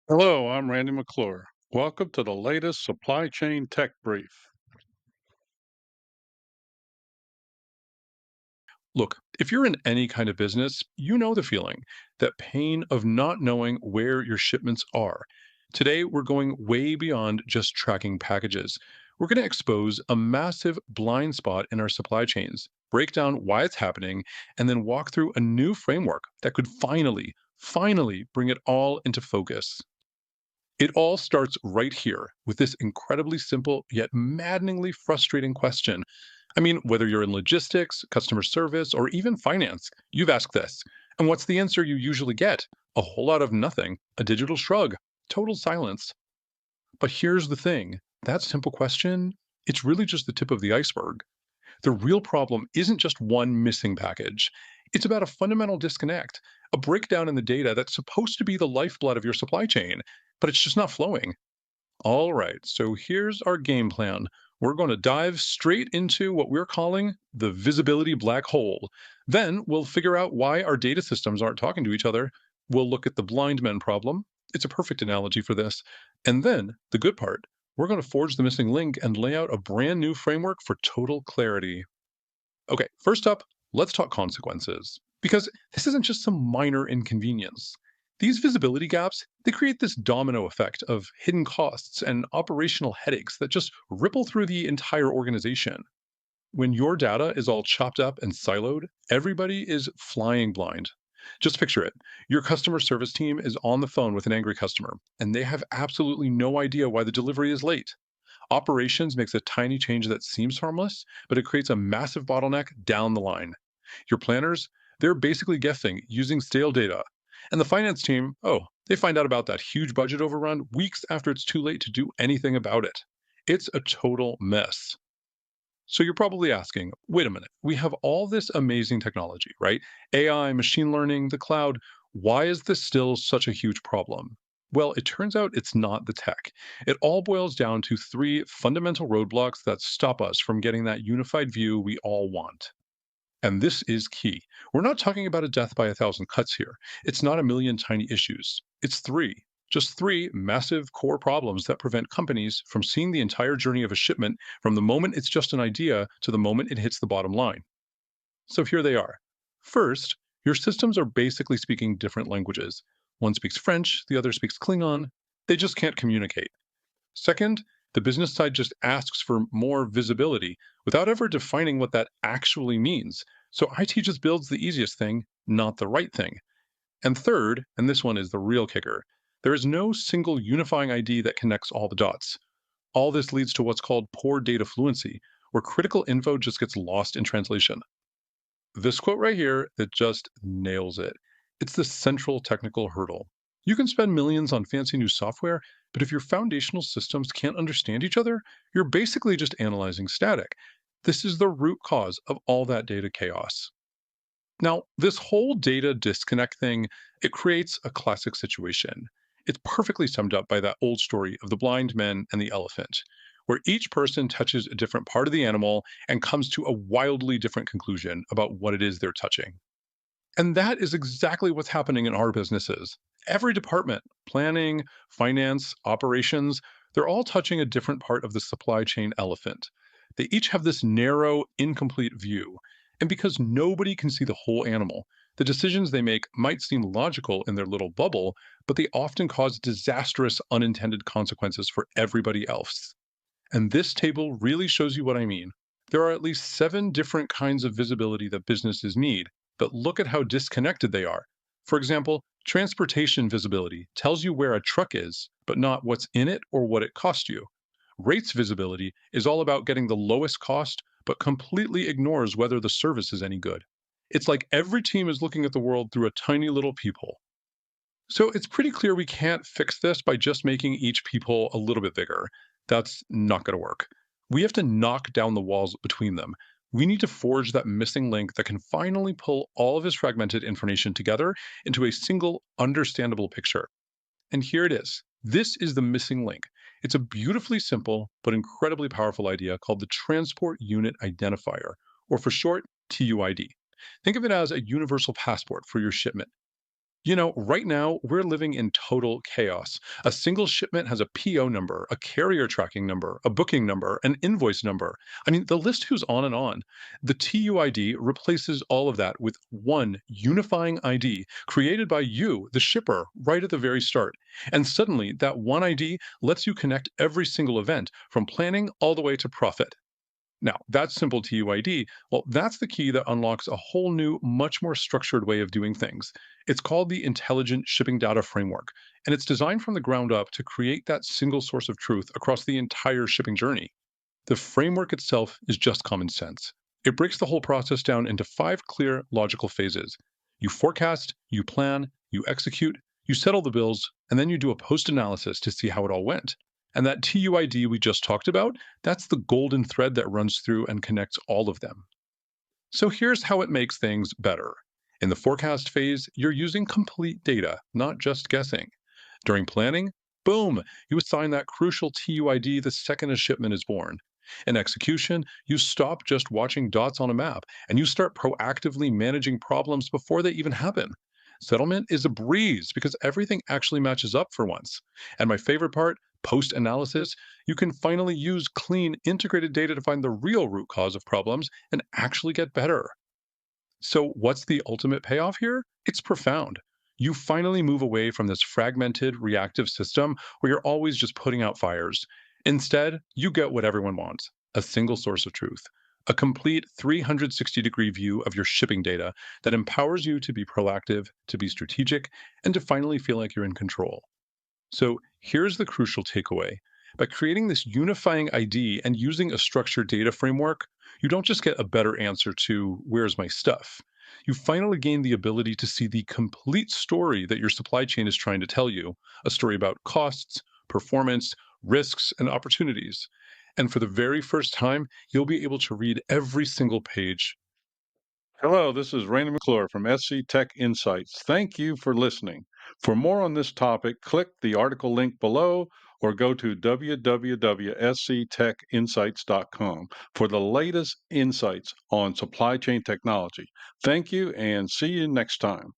Hello, I'm Randy McClure. Welcome to the latest supply chain tech brief. Look, if you're in any kind of business, you know the feeling, that pain of not knowing where your shipments are. Today, we're going way beyond just tracking packages. We're going to expose a massive blind spot in our supply chains, break down why it's happening, and then walk through a new framework that could finally bring it all into focus. It all starts right here with this incredibly simple yet maddeningly frustrating question. I mean, whether you're in logistics, customer service, or even finance, you've asked this. And what's the answer you usually get? A whole lot of nothing, a digital shrug, total silence. But here's the thing, that simple question, it's really just the tip of the iceberg. The real problem isn't just one missing package. It's about a fundamental disconnect, a breakdown in the data that's supposed to be the lifeblood of your supply chain, but it's just not flowing. All right, so here's our game plan. We're going to dive straight into what we're calling the visibility black hole. Then we'll figure out why our data systems aren't talking to each other. We'll look at the blind men problem. It's a perfect analogy for this. And then, the good part, we're going to forge the missing link and lay out a brand new framework for total clarity. Okay, first up, let's talk consequences. Because this isn't just some minor inconvenience. These visibility gaps, they create this domino effect of hidden costs and operational headaches that just ripple through the entire organization. When your data is all chopped up and siloed, everybody is flying blind. Just picture it. Your customer service team is on the phone with an angry customer, and they have absolutely no idea why the delivery is late. Operations makes a tiny change that seems harmless, but it creates a massive bottleneck down the line. Your planners, they're basically guessing using stale data. And the finance team, oh, they find out about that huge budget overrun weeks after it's too late to do anything about it. It's a total mess. So you're probably asking, wait a minute, we have all this amazing technology, right? AI, machine learning, the cloud. Why is this still such a huge problem? Well, it turns out it's not the tech. It all boils down to three fundamental roadblocks that stop us from getting that unified view we all want. And this is key. We're not talking about a death by a thousand cuts here. It's not a million tiny issues. It's three. Just three massive core problems that prevent companies from seeing the entire journey of a shipment from the moment it's just an idea to the moment it hits the bottom line. So here they are. First, your systems are basically speaking different languages. One speaks French, the other speaks Klingon. They just can't communicate. Second, the business side just asks for more visibility without ever defining what that actually means. So IT just builds the easiest thing, not the right thing. And third, and this one is the real kicker, there is no single unifying ID that connects all the dots. All this leads to what's called poor data fluency, where critical info just gets lost in translation. This quote right here, it just nails it. It's the central technical hurdle. You can spend millions on fancy new software, but if your foundational systems can't understand each other, you're basically just analyzing static. This is the root cause of all that data chaos. Now, this whole data disconnect thing, it creates a classic situation. It's perfectly summed up by that old story of the blind men and the elephant, where each person touches a different part of the animal and comes to a wildly different conclusion about what it is they're touching. And that is exactly what's happening in our businesses. Every department, planning, finance, operations, they're all touching a different part of the supply chain elephant. They each have this narrow, incomplete view. And because nobody can see the whole animal, the decisions they make might seem logical in their little bubble, but they often cause disastrous unintended consequences for everybody else. And this table really shows you what I mean. There are at least seven different kinds of visibility that businesses need, but look at how disconnected they are. For example, transportation visibility tells you where a truck is, but not what's in it or what it cost you. Rates visibility is all about getting the lowest cost, but completely ignores whether the service is any good. It's like every team is looking at the world through a tiny little peephole. So it's pretty clear we can't fix this by just making each peephole a little bit bigger. That's not going to work. We have to knock down the walls between them. We need to forge that missing link that can finally pull all of this fragmented information together into a single, understandable picture. And here it is. This is the missing link. It's a beautifully simple but incredibly powerful idea called the Transport Unit Identifier, or for short, TUID. Think of it as a universal passport for your shipment. Right now, we're living in total chaos. A single shipment has a PO number, a carrier tracking number, a booking number, an invoice number. I mean, the list goes on and on. The TUID replaces all of that with one unifying ID created by you, the shipper, right at the very start. And suddenly, that one ID lets you connect every single event from planning all the way to profit. Now, that simple TUID, well, that's the key that unlocks a whole new, much more structured way of doing things. It's called the Intelligent Shipping Data Framework, and it's designed from the ground up to create that single source of truth across the entire shipping journey. The framework itself is just common sense. It breaks the whole process down into five clear, logical phases. You forecast, you plan, you execute, you settle the bills, and then you do a post analysis to see how it all went. And that TUID we just talked about, that's the golden thread that runs through and connects all of them. So here's how it makes things better. In the forecast phase, you're using complete data, not just guessing. During planning, boom, you assign that crucial TUID the second a shipment is born. In execution, you stop just watching dots on a map and you start proactively managing problems before they even happen. Settlement is a breeze because everything actually matches up for once. And my favorite part, post analysis, you can finally use clean, integrated data to find the real root cause of problems and actually get better. So, what's the ultimate payoff here? It's profound. You finally move away from this fragmented, reactive system where you're always just putting out fires. Instead, you get what everyone wants: a single source of truth, a complete 360-degree view of your shipping data that empowers you to be proactive, to be strategic, and to finally feel like you're in control. So here's the crucial takeaway. By creating this unifying ID and using a structured data framework, you don't just get a better answer to where's my stuff. You finally gain the ability to see the complete story that your supply chain is trying to tell you, a story about costs, performance, risks, and opportunities. And for the very first time, you'll be able to read every single page. Hello, this is Raina McClure from SC Tech Insights. Thank you for listening. For more on this topic, click the article link below or go to www.sctechinsights.com for the latest insights on supply chain technology. Thank you and see you next time.